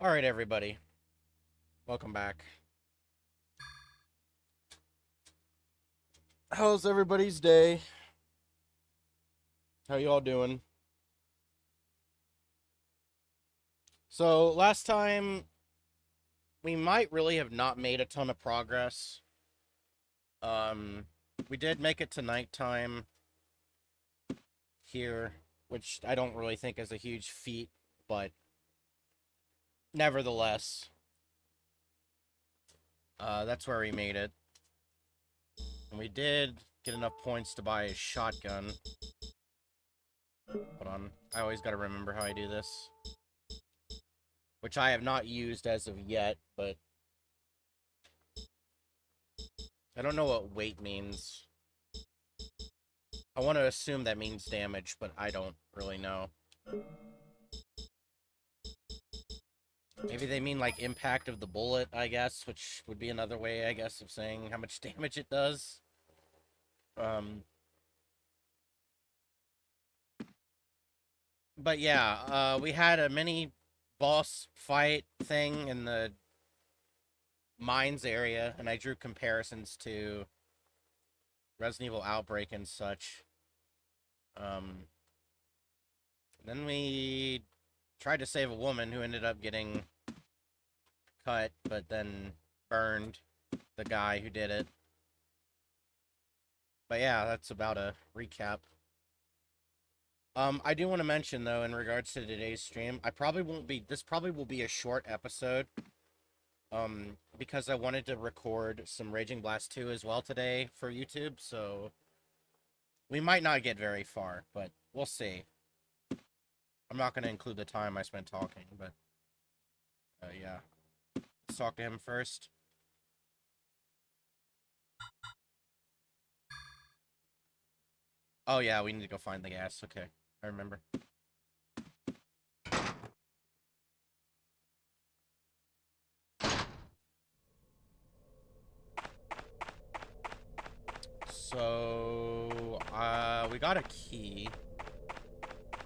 Alright, everybody. Welcome back. How's everybody's day? How you all doing? So, last time, we might really have not made a ton of progress. Um, we did make it to nighttime here, which I don't really think is a huge feat, but nevertheless, that's where we made it. And we did get enough points to buy a shotgun. Hold on. I always gotta remember how I do this. Which I have not used as of yet, but I don't know what weight means. I want to assume that means damage, but I don't really know. Maybe they mean, like, impact of the bullet, I guess, which would be another way, I guess, of saying how much damage it does. Um, but yeah, we had a mini boss fight thing in the mines area, and I drew comparisons to Resident Evil Outbreak and such. Um, then we tried to save a woman who ended up getting cut, but then burned the guy who did it. But yeah, that's about a recap. I do want to mention though, in regards to today's stream, I probably won't be. This probably will be a short episode. Because I wanted to record some Raging Blast 2 as well today for YouTube, so we might not get very far, but we'll see. I'm not going to include the time I spent talking, but yeah. Let's talk to him first. Oh yeah, we need to go find the gas. Okay, I remember. So, we got a key.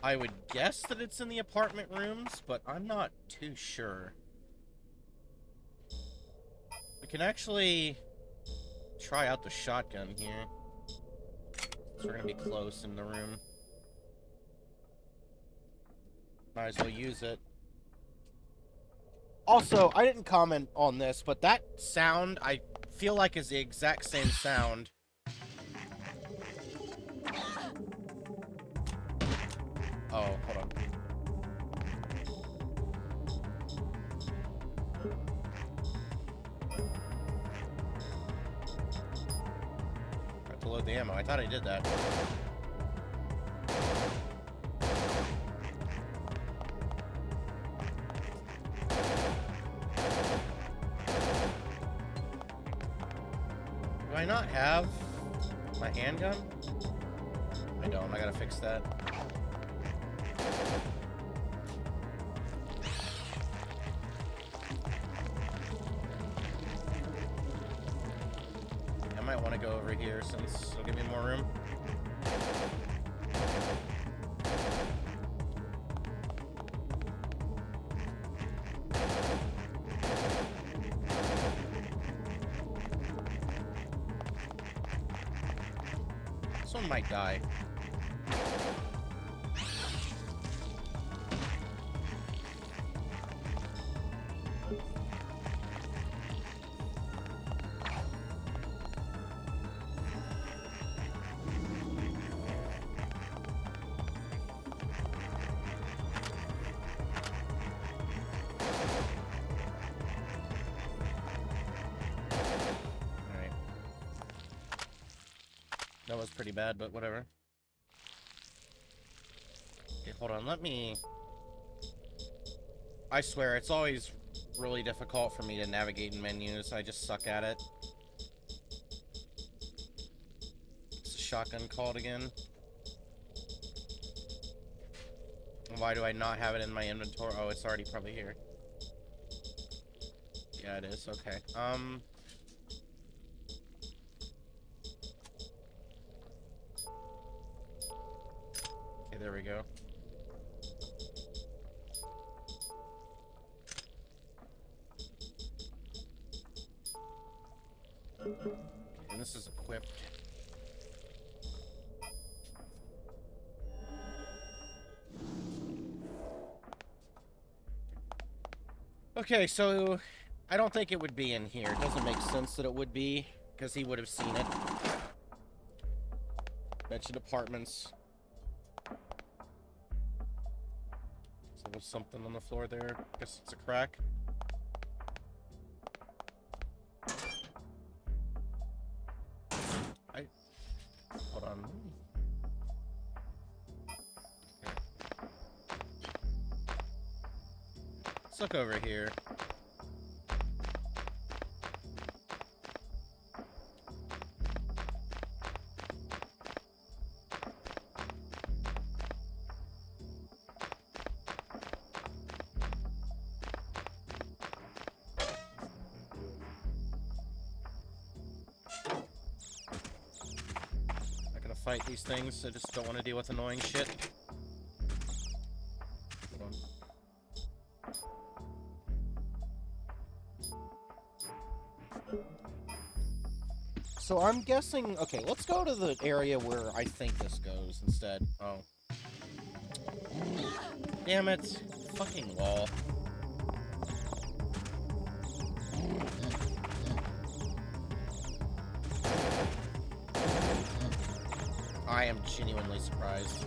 I would guess that it's in the apartment rooms, but I'm not too sure. We can actually try out the shotgun here. So we're gonna be close in the room. Might as well use it. Also, I didn't comment on this, but that sound, I feel like is the exact same sound. Oh, hold on. I have to load the ammo. I thought I did that. Do I not have my handgun? I don't. I gotta fix that. I might want to go over here since it'll give me more room. This one might die. Alright. That was pretty bad, but whatever. Okay, hold on. Let me... I swear, it's always really difficult for me to navigate in menus. I just suck at it. What's the shotgun called again? Why do I not have it in my inventory? Oh, it's already probably here. Yeah, it is. Okay. Okay, there we go. And this is equipped. Okay, so I don't think it would be in here. It doesn't make sense that it would be, because he would have seen it. Mentioned apartments. So there's something on the floor there. Guess it's a crack. Hold on. Let's look over here. Not gonna fight these things. I just don't want to deal with annoying shit. Hold on. So I'm guessing... Okay, let's go to the area where I think this goes instead. Oh. Damn it. Fucking wall. I am genuinely surprised.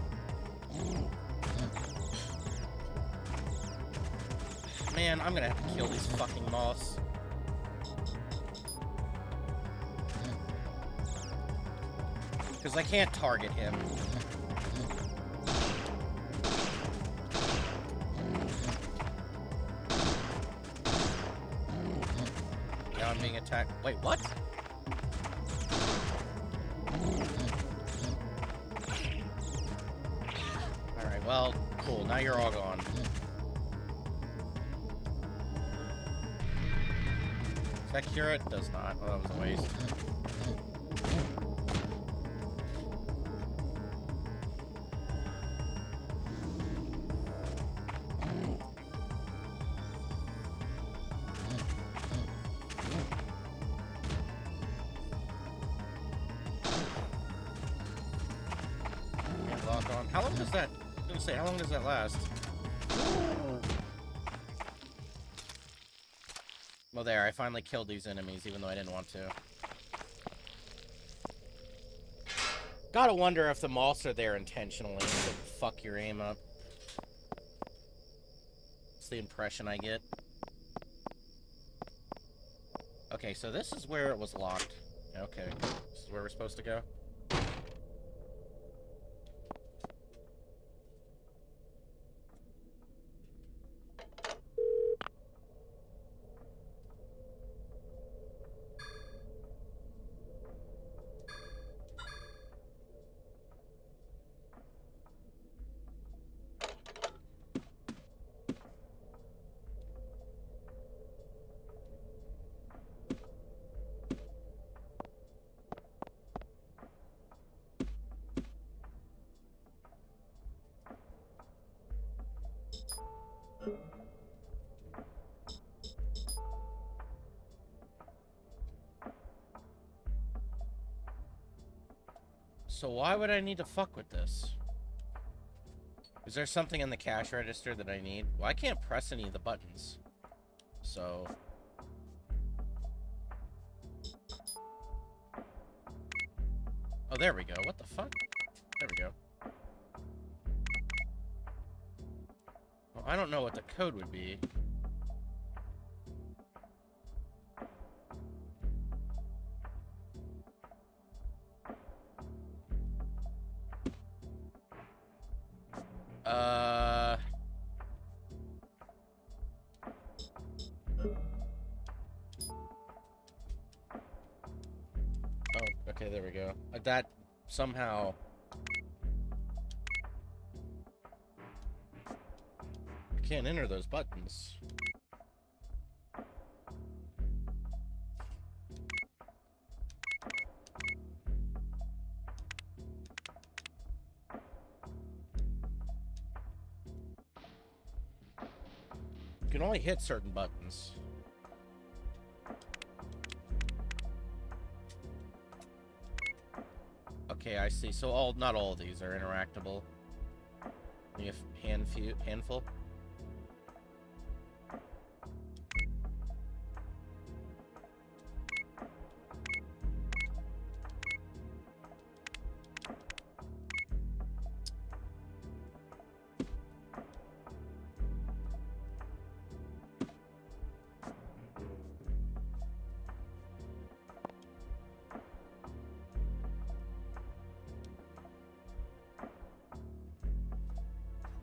Man, I'm gonna have to kill these fucking moths. Because I can't target him. Now I'm being attacked. Wait, what? Alright, well, cool. Now you're all gone. Does that cure it? Does not. Well, that was a waste. Lock on. How long does that... I was gonna say, how long does that last? Well, there, I finally killed these enemies, even though I didn't want to. Gotta wonder if the moths are there intentionally to fuck your aim up. That's the impression I get. Okay, so this is where it was locked. Okay, this is where we're supposed to go. So why would I need to fuck with this? Is there something in the cash register that I need? Well, I can't press any of the buttons. So... Oh, there we go. What the fuck? There we go. Well, I don't know what the code would be. Oh, okay, there we go. That somehow... I can't enter those buttons. You can only hit certain buttons. Okay, I see. So not all of these are interactable. Only a handful.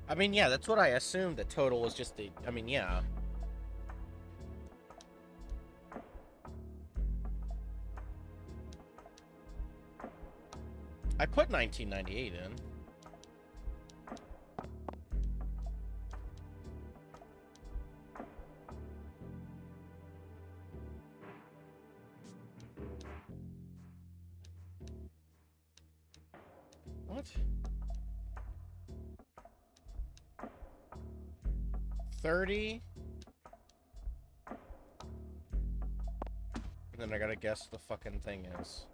I mean, yeah, that's what I assumed. That total was just the. I mean, yeah. I put 1998 in. What? 30? And then I gotta guess the fucking thing is.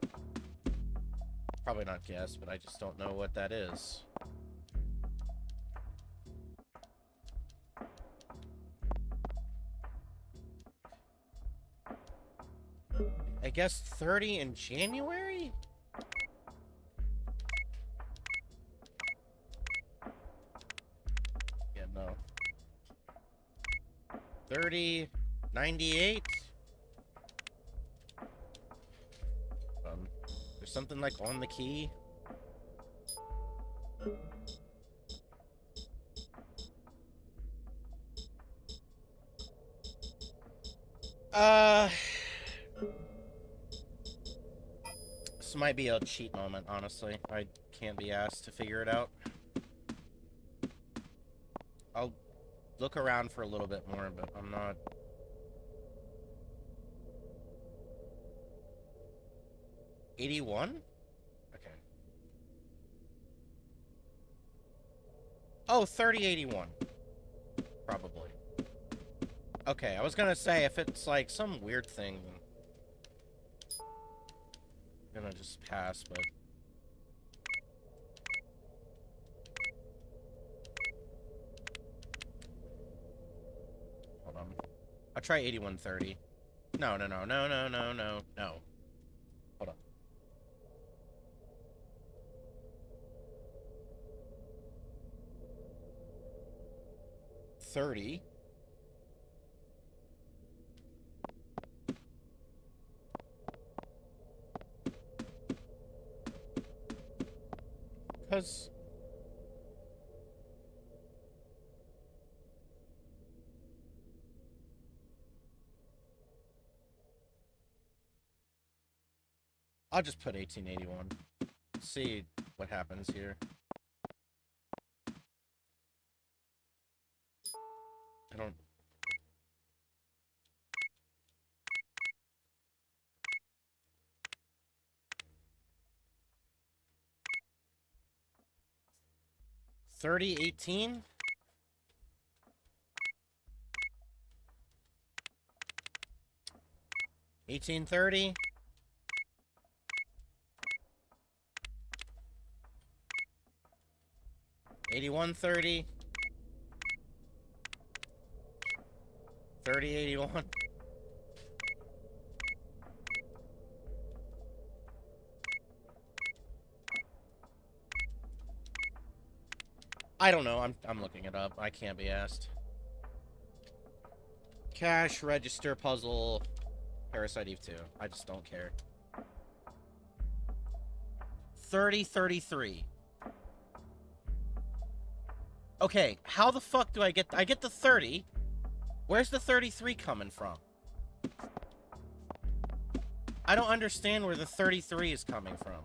Probably not guess, but I just don't know what that is. I guess 30 in January? Yeah, no. 30, 98? There's something like on the key. This might be a cheat moment, honestly. I can't be asked to figure it out. I'll look around for a little bit more, but I'm not... 81? Okay. Oh, 3081. Probably. Okay, I was gonna say, if it's like some weird thing, then I'm gonna just pass, but... Hold on. I'll try 8130. No. Hold on. 30. Because... I'll just put 1881. See what happens here. I don't... $30.18? $18.30? $81.30? $30.81? I don't know. I'm looking it up. I can't be asked. Cash register puzzle. Parasite Eve 2. I just don't care. 30.33. Okay, how the fuck do I get the 30? Where's the 33 coming from? I don't understand where the 33 is coming from.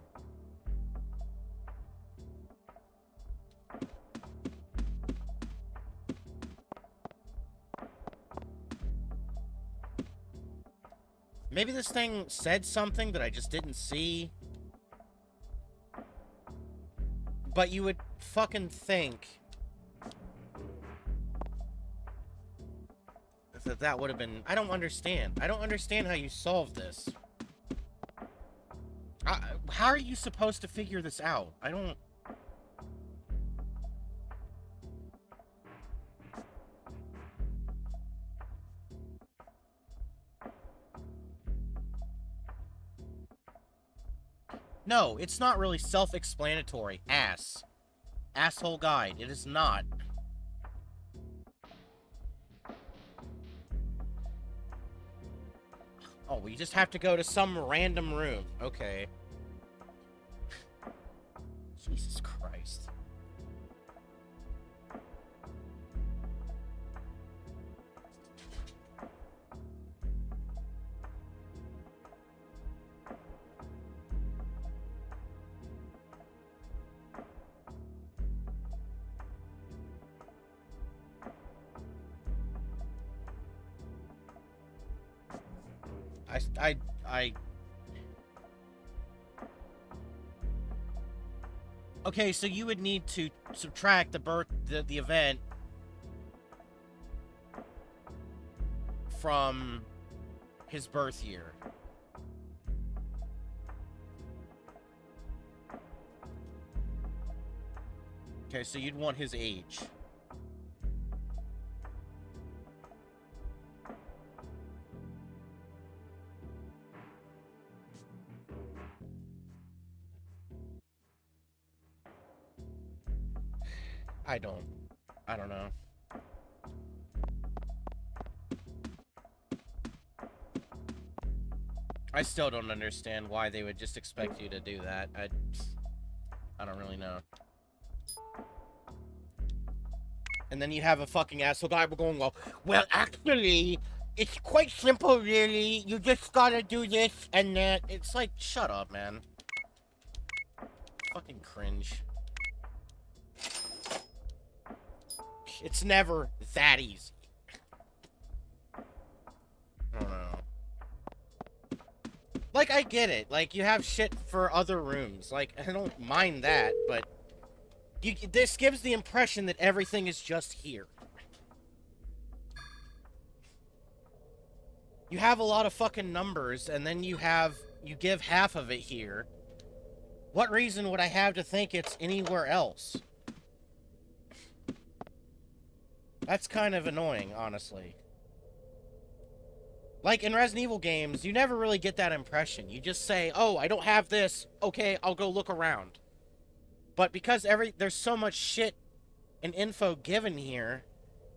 Maybe this thing said something that I just didn't see. But you would fucking think that would have been... I don't understand. I don't understand how you solved this. how are you supposed to figure this out? I don't... No, it's not really self-explanatory. Asshole guide. It is not. Oh, we just have to go to some random room. Okay. Jesus Christ. I... Okay, so you would need to subtract the event from his birth year. Okay, so you'd want his age. I don't know. I still don't understand why they would just expect you to do that. I don't really know. And then you have a fucking asshole guy going, well, actually, it's quite simple, really. You just gotta do this and that. It's like, shut up, man. Fucking cringe. It's never that easy. I don't know. Like, I get it. Like, you have shit for other rooms. Like, I don't mind that, but... this gives the impression that everything is just here. You have a lot of fucking numbers, and then you give half of it here. What reason would I have to think it's anywhere else? That's kind of annoying, honestly. Like, in Resident Evil games, you never really get that impression. You just say, oh, I don't have this. Okay, I'll go look around. But because there's so much shit and info given here,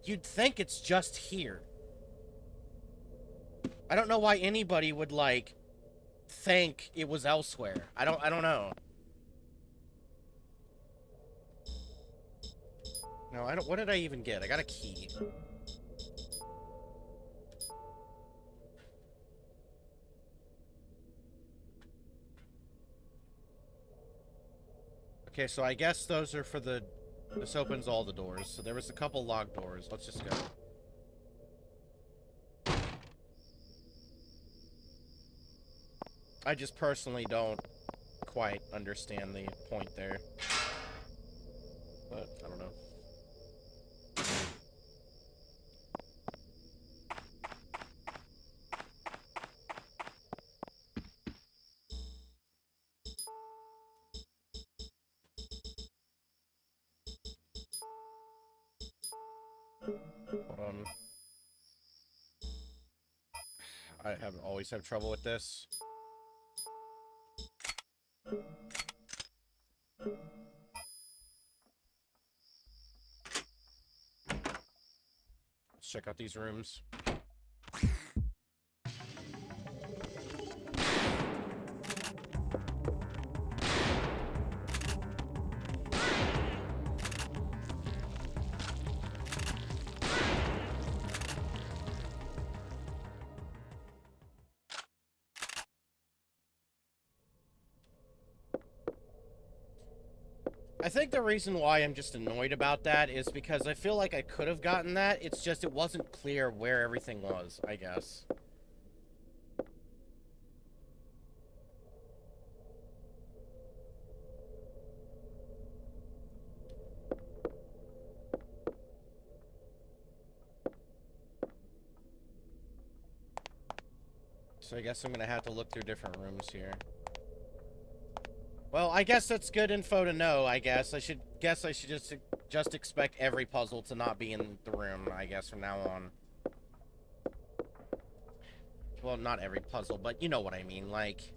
you'd think it's just here. I don't know why anybody would, like, think it was elsewhere. I don't know. No, what did I even get? I got a key. Okay, so I guess those are for the... This opens all the doors. So there was a couple locked doors. Let's just go. I just personally don't quite understand the point there. But, I don't know. Hold on. I always have trouble with this. Let's check out these rooms. I think the reason why I'm just annoyed about that is because I feel like I could have gotten that. It's just it wasn't clear where everything was, I guess. So I guess I'm gonna have to look through different rooms here. Well, I guess that's good info to know, I guess. I should just expect every puzzle to not be in the room, I guess, from now on. Well, not every puzzle, but you know what I mean, like...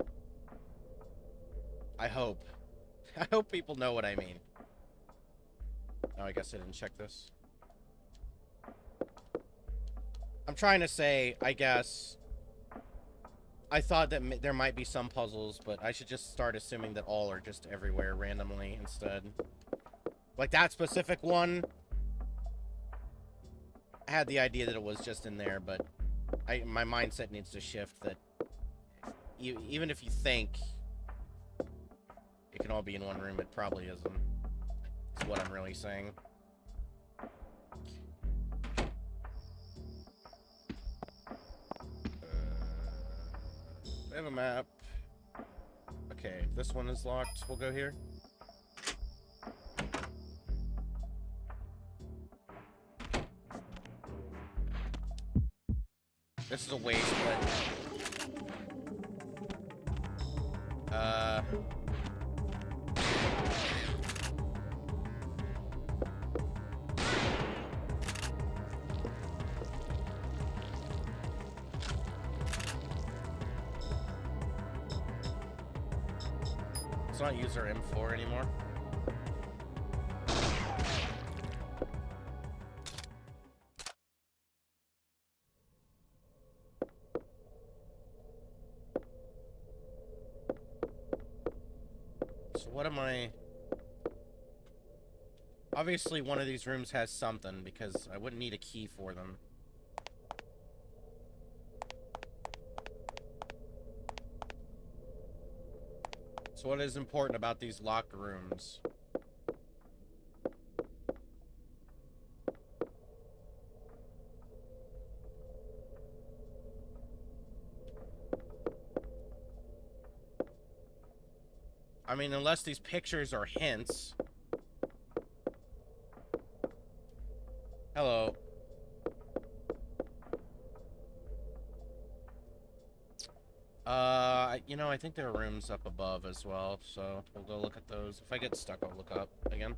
I hope. I hope people know what I mean. Oh, I guess I didn't check this. I'm trying to say, I guess... I thought that there might be some puzzles, but I should just start assuming that all are just everywhere randomly instead. Like that specific one, I had the idea that it was just in there, but my mindset needs to shift that even if you think it can all be in one room, it probably isn't. That's what I'm really saying. We have a map. Okay, this one is locked. We'll go here. This is a waste, but... It's not user M4 anymore. So what am I... Obviously one of these rooms has something, because I wouldn't need a key for them. So what is important about these locked rooms? I mean, unless these pictures are hints. Hello. You know, I think there are rooms up above as well, so we'll go look at those. If I get stuck, I'll look up again.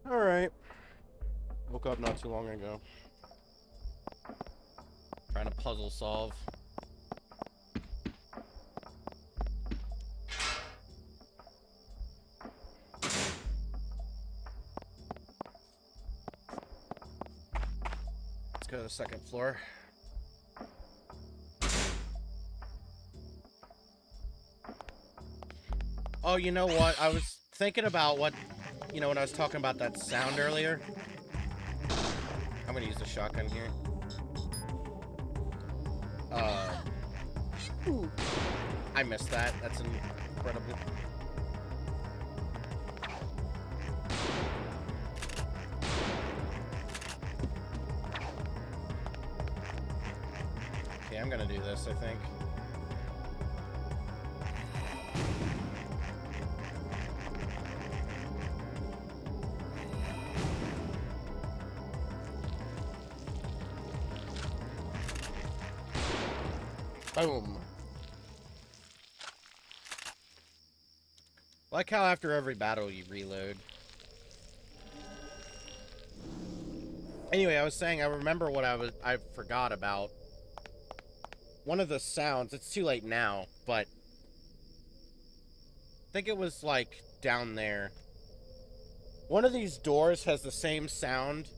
Alright. Woke up not too long ago. Trying to puzzle solve. Let's go to the second floor. Oh, you know what? I was thinking about what, you know, when I was talking about that sound earlier. I'm gonna use the shotgun here. I missed that. That's incredible. Okay, I'm gonna do this, I think. Boom. Like how after every battle you reload. Anyway, I was saying I remember what I forgot about. One of the sounds, it's too late now, but I think it was like down there. One of these doors has the same sound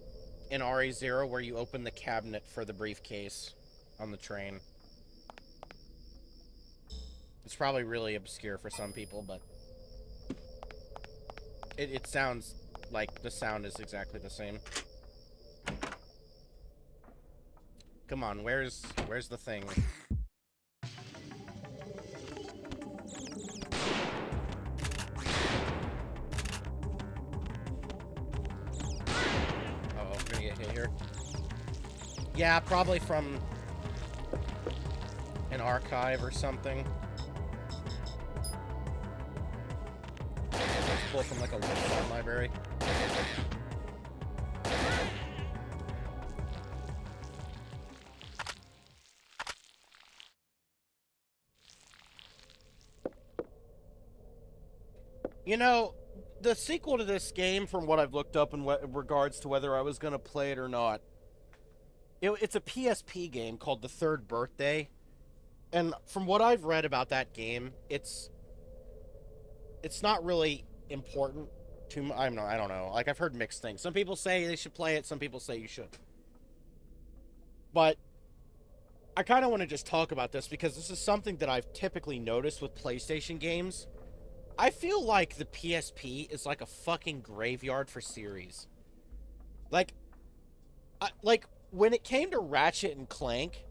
in RE0 where you open the cabinet for the briefcase on the train. It's probably really obscure for some people, but it sounds like the sound is exactly the same. Come on, where's the thing? Uh-oh, I'm gonna get hit here. Yeah, probably from an archive or something. Let's pull from like a local library. You know, the sequel to this game, from what I've looked up in regards to whether I was going to play it or not, it's a PSP game called The Third Birthday. And from what I've read about that game, it's not really important to I don't know. Like, I've heard mixed things. Some people say they should play it, some people say you should. But I kind of want to just talk about this because this is something that I've typically noticed with PlayStation games. I feel like the PSP is like a fucking graveyard for series. Like, like when it came to Ratchet and Clank,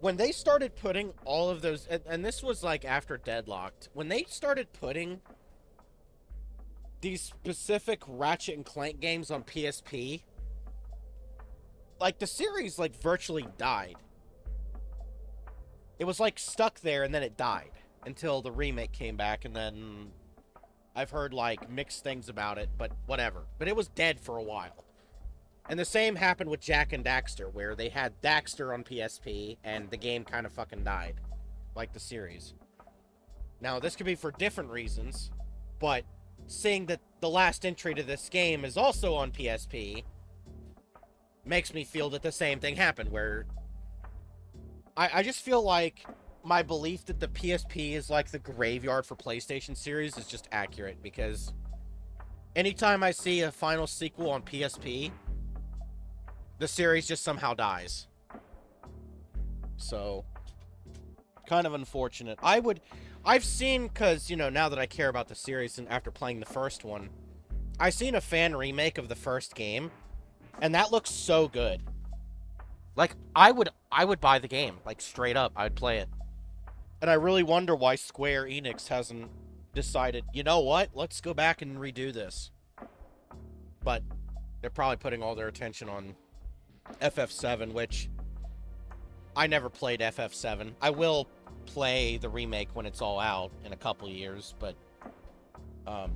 when they started putting all of those, and this was like after Deadlocked, when they started putting these specific Ratchet and Clank games on PSP, like the series like virtually died. It was like stuck there and then it died until the remake came back, and then I've heard like mixed things about it, but whatever. But it was dead for a while. And the same happened with Jak and Daxter, where they had Daxter on PSP and the game kind of fucking died, like the series. Now, this could be for different reasons, but seeing that the last entry to this game is also on PSP makes me feel that the same thing happened, where I just feel like my belief that the PSP is like the graveyard for PlayStation series is just accurate, because anytime I see a final sequel on PSP, the series just somehow dies. So, kind of unfortunate. I've seen, because, you know, now that I care about the series and after playing the first one, I've seen a fan remake of the first game, and that looks so good. Like, I would buy the game, like, straight up. I'd play it. And I really wonder why Square Enix hasn't decided, you know what, let's go back and redo this. But they're probably putting all their attention on FF7, which I never played FF7. I will play the remake when it's all out in a couple years, but um,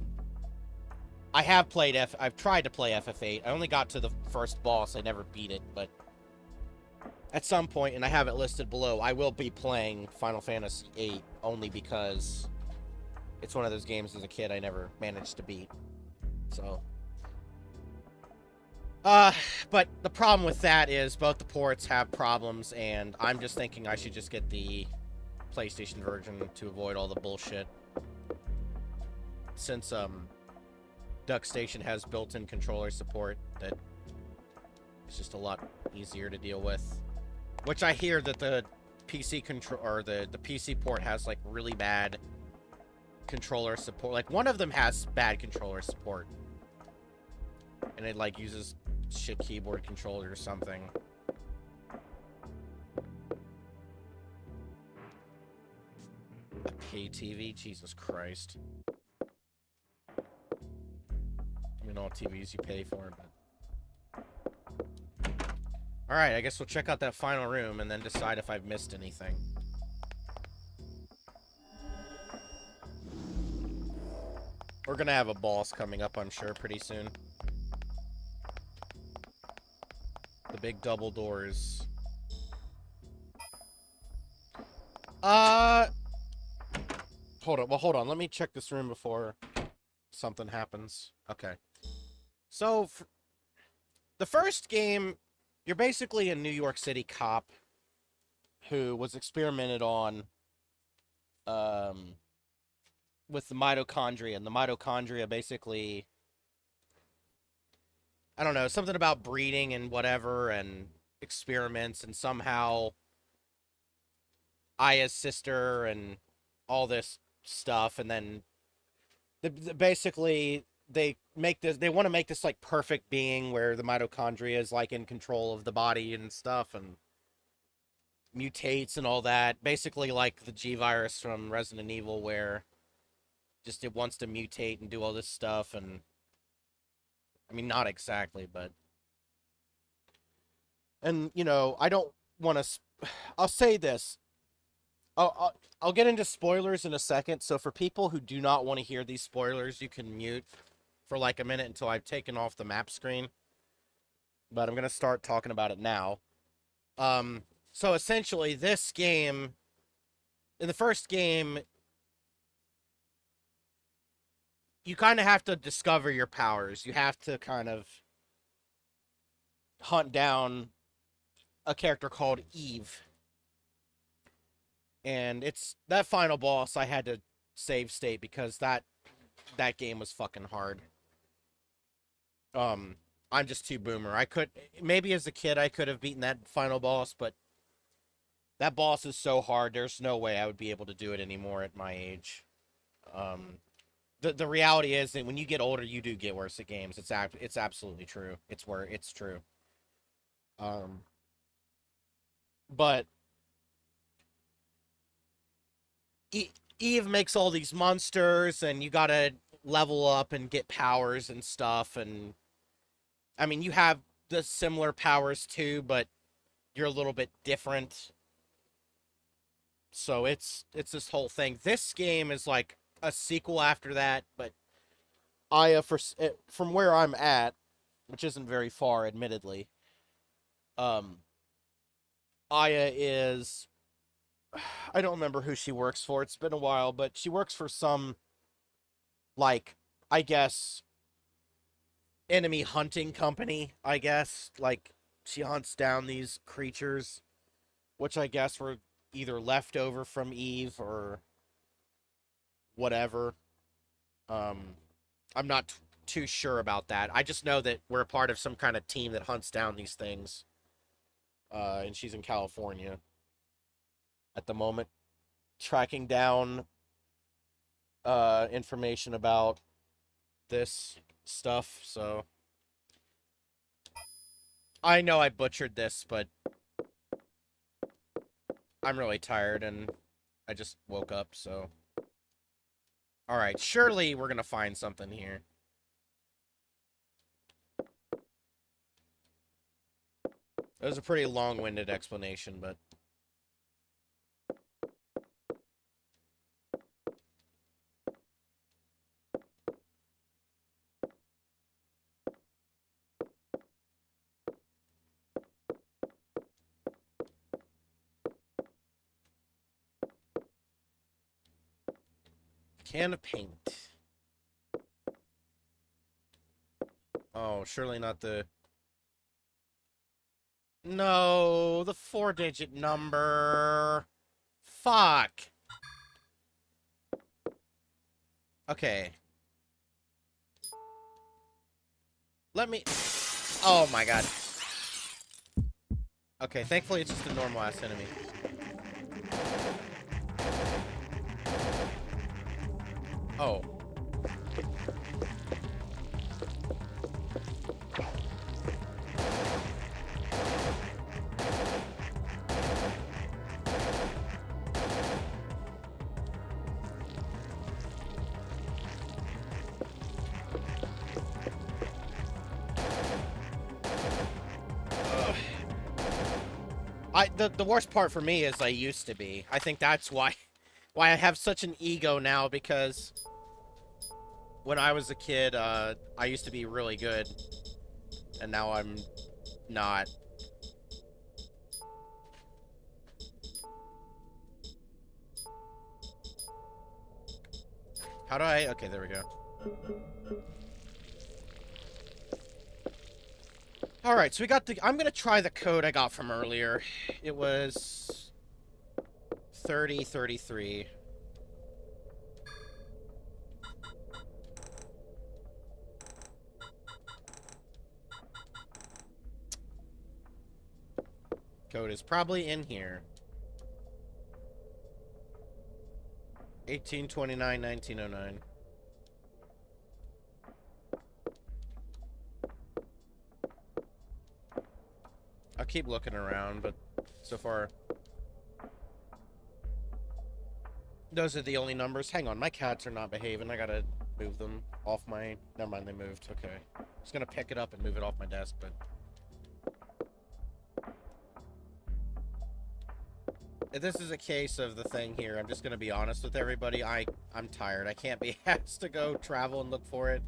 I've tried to play FF8. I only got to the first boss. I never beat it, but at some point, and I have it listed below, I will be playing Final Fantasy VIII only because it's one of those games as a kid I never managed to beat. So, uh, but the problem with that is both the ports have problems, and I'm just thinking I should just get the PlayStation version to avoid all the bullshit. Since, DuckStation has built-in controller support that is just a lot easier to deal with. Which I hear that the PC control, or the PC port has like really bad controller support. Like, one of them has bad controller support, and it like uses shit keyboard controller or something. A pay TV, Jesus Christ. I mean, all TVs you pay for, but. Alright, I guess we'll check out that final room and then decide if I've missed anything. We're gonna have a boss coming up, I'm sure, pretty soon. The big double doors. Hold on. Well, hold on. Let me check this room before something happens. Okay. So, the first game, you're basically a New York City cop who was experimented on, um, with the mitochondria. And the mitochondria basically, I don't know, something about breeding and whatever, and experiments, and somehow Aya's sister, and all this stuff, and then basically they want to make this like perfect being where the mitochondria is like in control of the body and stuff, and mutates and all that, basically like the G virus from Resident Evil, where just it wants to mutate and do all this stuff. And I mean, not exactly, but, and you know, I don't want to I'll say this. I'll get into spoilers in a second, so for people who do not want to hear these spoilers, you can mute for like a minute until I've taken off the map screen. But I'm going to start talking about it now. So essentially, this game, in the first game, you kind of have to discover your powers. You have to kind of hunt down a character called Eve. And it's that final boss I had to save state because that game was fucking hard. Um I'm just too boomer. I could maybe as a kid I could have beaten that final boss, but that boss is so hard. There's no way I would be able to do it anymore at my age. Um the reality is that when you get older, you do get worse at games. It's absolutely true. It's true. Um, but e- Eve makes all these monsters, and you gotta level up and get powers and stuff. And I mean, you have the similar powers too, but you're a little bit different. So it's this whole thing. This game is like a sequel after that, but Aya from where I'm at, which isn't very far, admittedly. Um, Aya is I don't remember who she works for. It's been a while, but she works for some like I guess enemy hunting company, I guess. Like she hunts down these creatures which I guess were either left over from Eve or whatever. Um I'm not too sure about that. I just know that we're a part of some kind of team that hunts down these things. And she's in California at the moment tracking down information about this stuff, so I know I butchered this, but I'm really tired and I just woke up, so alright, surely we're gonna find something here. It was a pretty long-winded explanation, but can of paint. Oh, surely not the... No, the 4-digit number. Fuck. Okay. Let me... Oh my god. Okay, thankfully it's just a normal ass enemy. Oh. Ugh. The worst part for me is I used to be. I think that's why I have such an ego now, because when I was a kid, I used to be really good, and now I'm not. How do I... Okay, there we go. Alright, so we got the... I'm gonna try the code I got from earlier. It was... 3033. Code is probably in here. 1829-1909. I'll keep looking around, but so far... Those are the only numbers. Hang on, my cats are not behaving. I gotta move them off my... Never mind, they moved. Okay. Just gonna pick it up and move it off my desk, but... If this is a case of the thing here, I'm just gonna be honest with everybody. I'm tired. I can't be asked to go travel and look for it.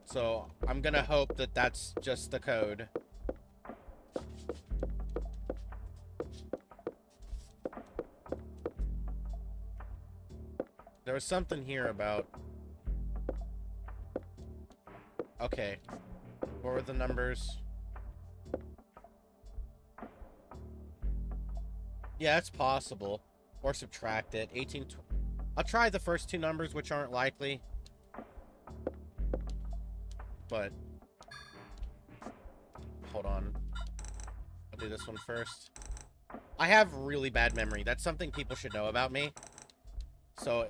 So, I'm gonna hope that that's just the code. There was something here about... Okay. What were the numbers? Yeah, it's possible. Or subtract it. 18... I'll try the first two numbers, which aren't likely. But... Hold on. I'll do this one first. I have really bad memory. That's something people should know about me. So...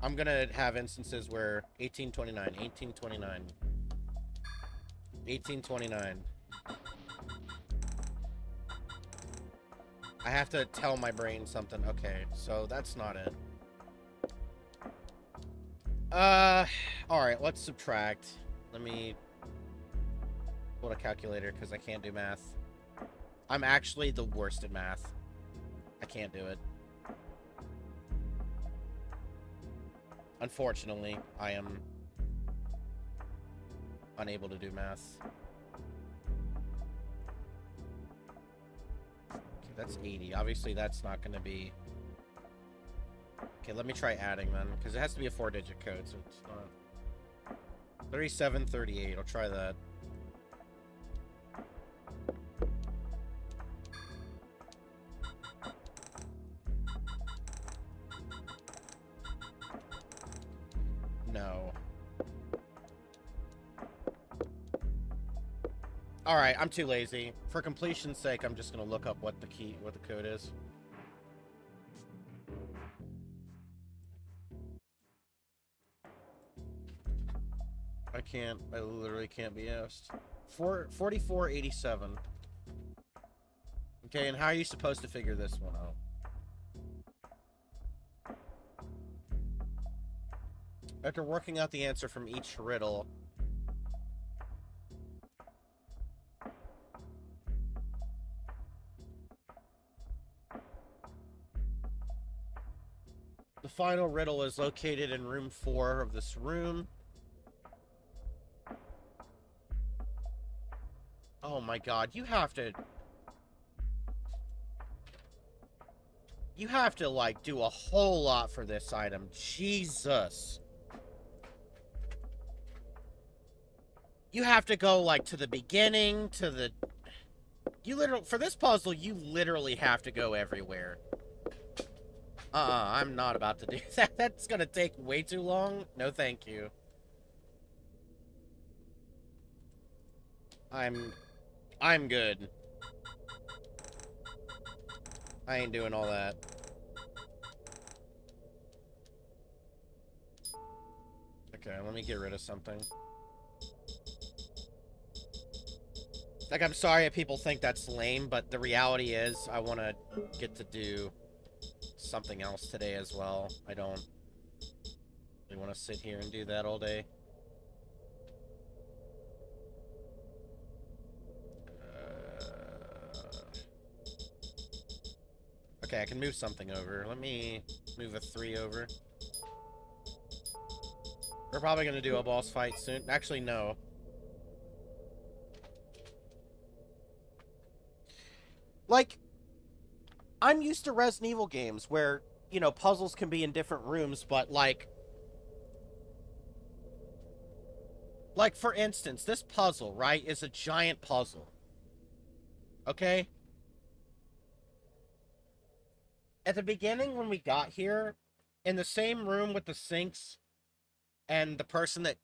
I'm gonna have instances where 1829, 1829, 1829. I have to tell my brain something. Okay, so that's not it. Alright, let's subtract. Let me pull a calculator because I can't do math. I'm actually the worst at math. I can't do it. Unfortunately, I am unable to do math. Okay, that's 80. Obviously, that's not going to be... Okay, let me try adding then, because it has to be a 4-digit code, so it's not... 3738. I'll try that. No. Alright, I'm too lazy. For completion's sake, I'm just gonna look up what the code is. I literally can't be asked. 4487. Okay, and how are you supposed to figure this one out? After working out the answer from each riddle... The final riddle is located in room 4 of this room. Oh my god, you have to, like, do a whole lot for this item. Jesus. You have to go, like, to the beginning, to the... You literally... For this puzzle, you literally have to go everywhere. I'm not about to do that. That's gonna take way too long. No, thank you. I'm good. I ain't doing all that. Okay, let me get rid of something. Like, I'm sorry if people think that's lame, but the reality is I want to get to do something else today as well. I don't really want to sit here and do that all day. Okay, I can move something over. Let me move a 3 over. We're probably going to do a boss fight soon. Actually, no. Like, I'm used to Resident Evil games where, you know, puzzles can be in different rooms, but, like, for instance, this puzzle, right, is a giant puzzle. Okay? At the beginning, when we got here, in the same room with the sinks and the person that,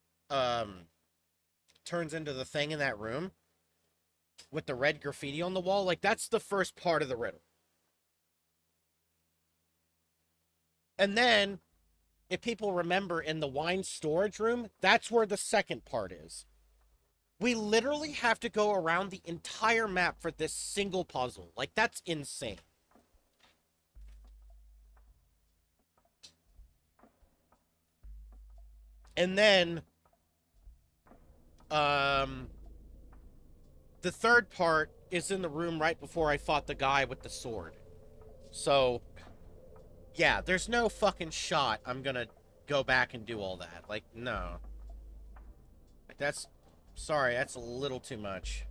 turns into the thing in that room with the red graffiti on the wall, like, that's the first part of the riddle. And then, if people remember, in the wine storage room, that's where the second part is. We literally have to go around the entire map for this single puzzle. Like, that's insane. And then, the third part is in the room right before I fought the guy with the sword. So, yeah, there's no fucking shot I'm gonna go back and do all that. Like, no. That's... Sorry, that's a little too much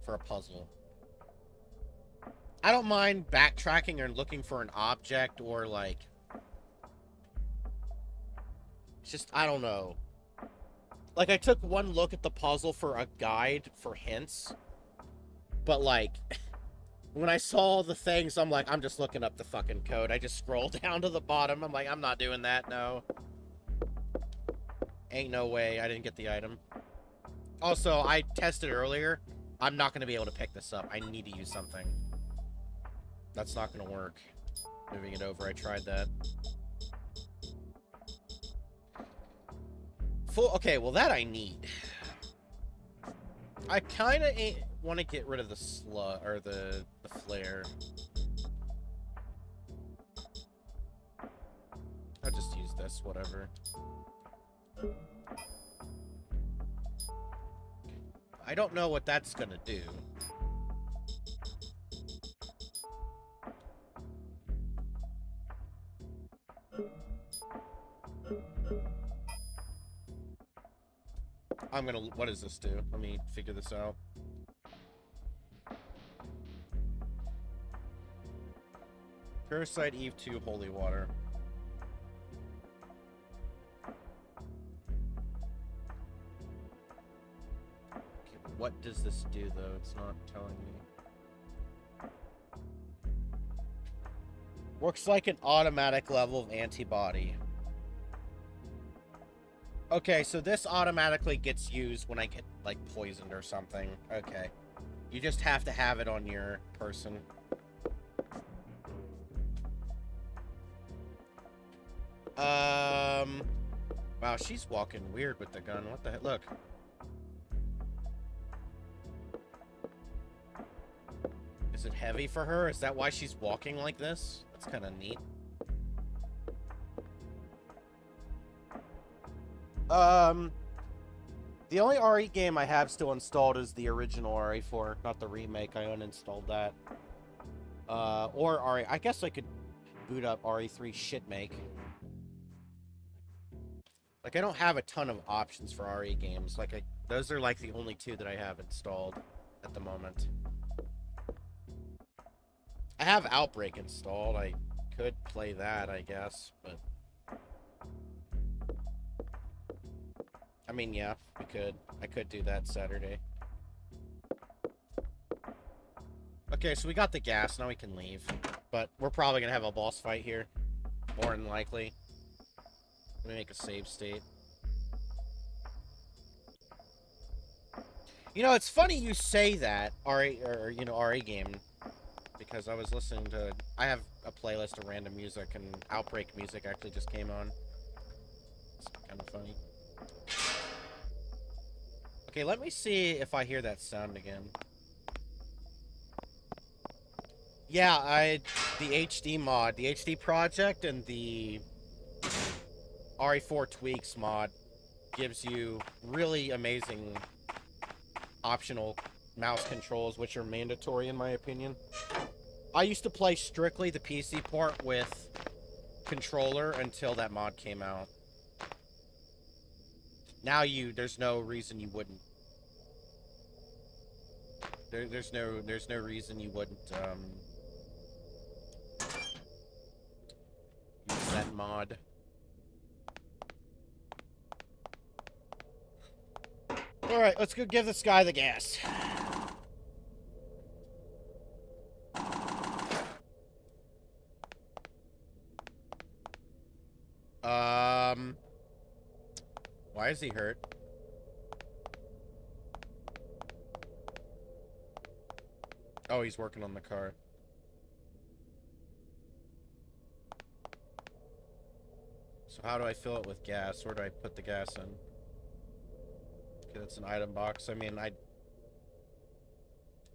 for a puzzle. I don't mind backtracking or looking for an object or, like... It's just, I don't know. Like, I took one look at the puzzle for a guide for hints, but, like, when I saw the things, I'm like, I'm just looking up the fucking code. I just scroll down to the bottom. I'm like, I'm not doing that, no. Ain't no way I didn't get the item. Also, I tested earlier. I'm not going to be able to pick this up. I need to use something. That's not going to work. Moving it over, I tried that. Okay, well, that I need. I kind of want to get rid of the slug, or the flare. I'll just use this, whatever. I don't know what that's gonna do. What does this do? Let me figure this out. Parasite Eve 2 Holy Water. Okay, but what does this do, though? It's not telling me. Works like an automatic level of antibody. Okay, so this automatically gets used when I get, like, poisoned or something. Okay. You just have to have it on your person. Wow, she's walking weird with the gun. What the heck? Look. Is it heavy for her? Is that why she's walking like this? That's kind of neat. The only RE game I have still installed is the original RE4, not the remake. I uninstalled that. Or RE. I guess I could boot up RE3 shitmake. Like, I don't have a ton of options for RE games. Like, those are, like, the only two that I have installed at the moment. I have Outbreak installed. I could play that, I guess, but... I mean, yeah, we could. I could do that Saturday. Okay, so we got the gas. Now we can leave. But we're probably going to have a boss fight here. More than likely. Let me make a save state. You know, it's funny you say that, RE game. Because I was listening to... I have a playlist of random music, and Outbreak music actually just came on. It's kind of funny. Okay, let me see if I hear that sound again. Yeah, the HD mod, the HD project, and the RE4 tweaks mod gives you really amazing optional mouse controls, which are mandatory in my opinion. I used to play strictly the PC port with controller until that mod came out. Now there's no reason you wouldn't. There's no reason you wouldn't use that mod. All right, let's go give this guy the gas. Why is he hurt? Oh, he's working on the car. So how do I fill it with gas? Where do I put the gas in? Okay, that's an item box. I mean,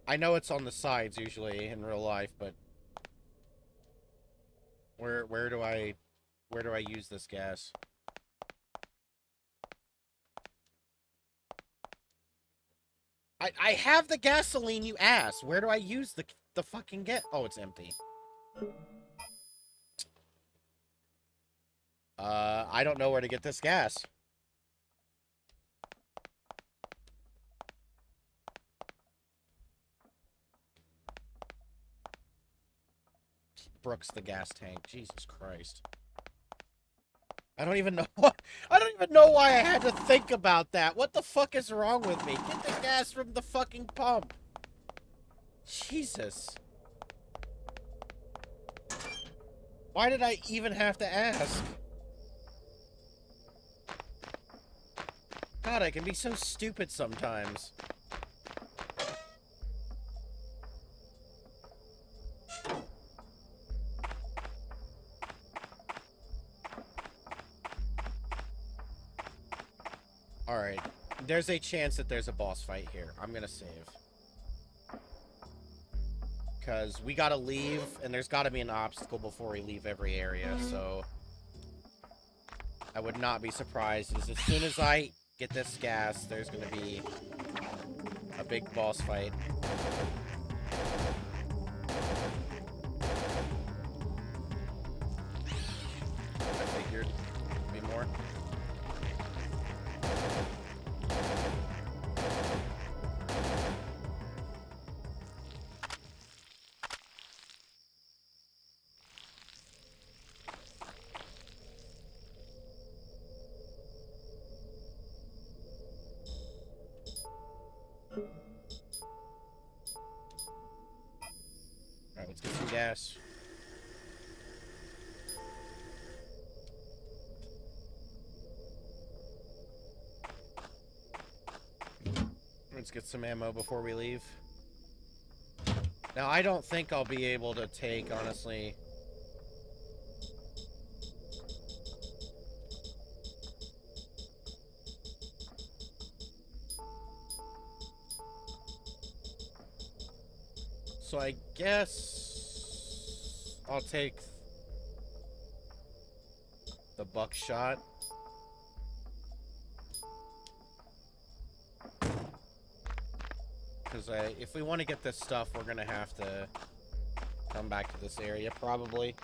I know it's on the sides usually in real life, but where do I use this gas? I have the gasoline, you ass. Where do I use the fucking gas? Oh, it's empty. I don't know where to get this gas. Brooks the gas tank. Jesus Christ. I don't even know what. I don't even know why I had to think about that. What the fuck is wrong with me? Get the gas from the fucking pump. Jesus. Why did I even have to ask? God, I can be so stupid sometimes. Alright. There's a chance that there's a boss fight here. I'm gonna save. Because we gotta leave, and there's gotta be an obstacle before we leave every area, so... I would not be surprised as soon as I get this gas, there's gonna be a big boss fight. I figured be more. Alright, let's get some gas. Let's get some ammo before we leave. Now, I don't think I'll be able to take, honestly... So I guess I'll take the buckshot. Because if we want to get this stuff, we're going to have to come back to this area, probably.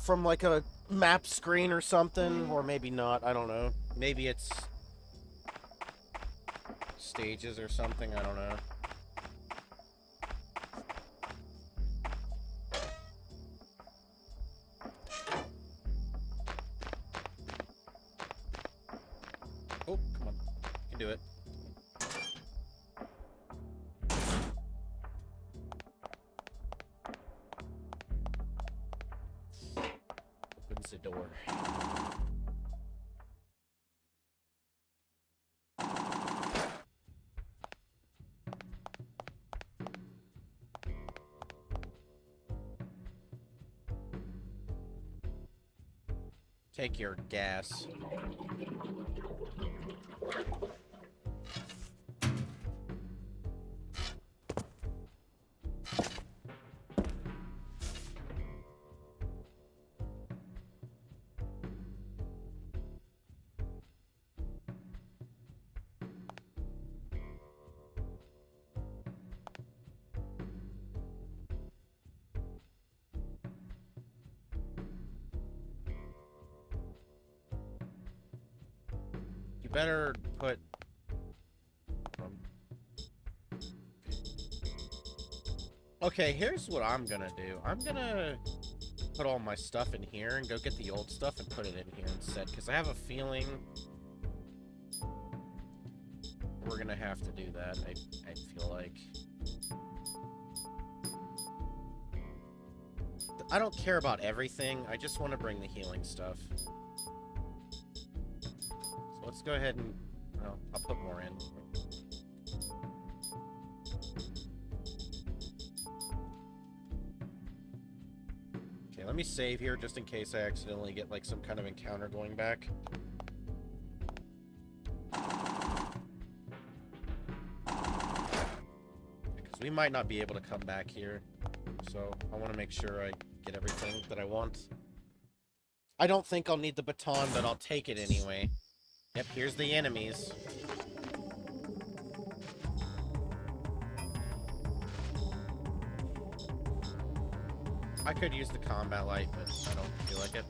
From like a map screen or something, or maybe not, I don't know. Maybe it's stages or something, I don't know. Oh, come on. You can do it. Opens the door. Take your gas. You better put... Okay, here's what I'm gonna do. I'm gonna put all my stuff in here and go get the old stuff and put it in here instead, because I have a feeling we're gonna have to do that, I feel like. I don't care about everything, I just want to bring the healing stuff. So let's go ahead and... Oh, I'll put more in. Okay, let me save here just in case I accidentally get like some kind of encounter going back. Because we might not be able to come back here. So I want to make sure I get everything that I want. I don't think I'll need the baton, but I'll take it anyway. Yep, here's the enemies. I could use the combat light, but I don't feel like it.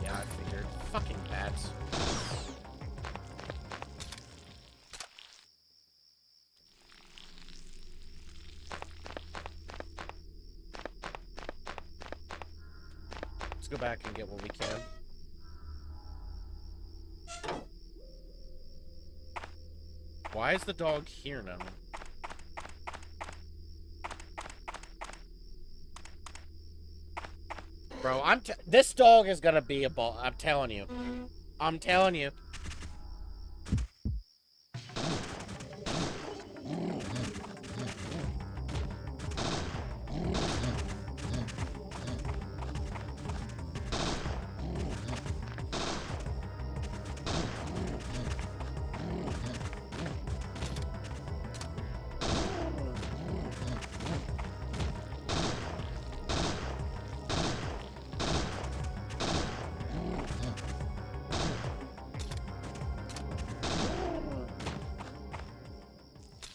Yeah, I figured. Fucking bats. go back and get what we can. Why is the dog here now? Bro, this dog is gonna be a ball. I'm telling you. I'm telling you.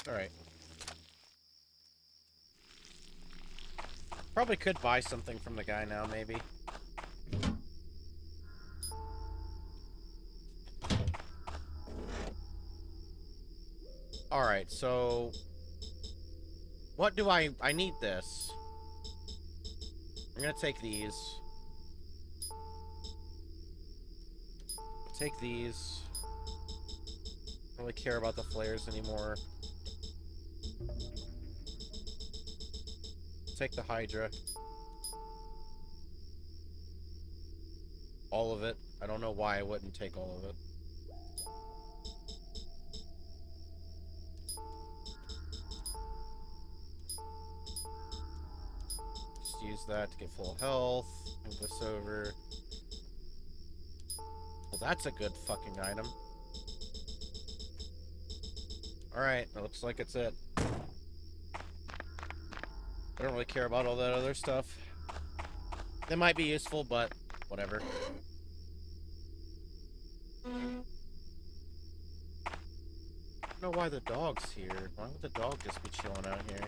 Alright. Probably could buy something from the guy now, maybe. Alright, so... What do I need this. I'm gonna take these. Take these. Don't really care about the flares anymore. Take the Hydra. All of it. I don't know why I wouldn't take all of it. Just use that to get full health. Move this over. Well, that's a good fucking item. Alright, it looks like it's it. I don't really care about all that other stuff. It might be useful, but whatever. I don't know why the dog's here. Why would the dog just be chilling out here?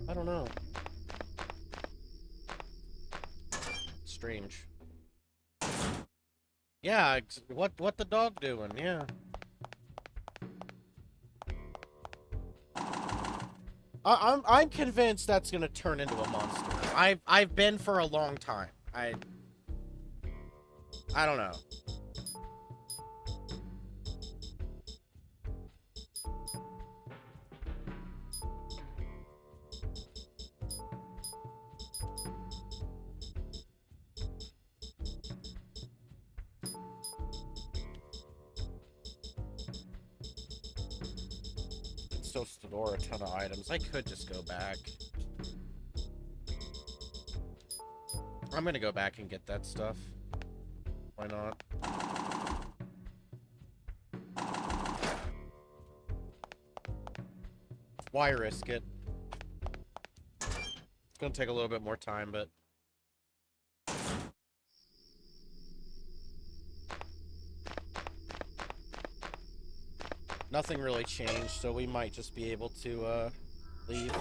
I don't know. Strange. Yeah, what the dog doing? Yeah. I'm convinced that's gonna turn into a monster. I've been for a long time. I don't know. Still store a ton of items. I could just go back. I'm gonna go back and get that stuff. Why not? Why risk it? It's gonna take a little bit more time, but... Nothing really changed, so we might just be able to, leave.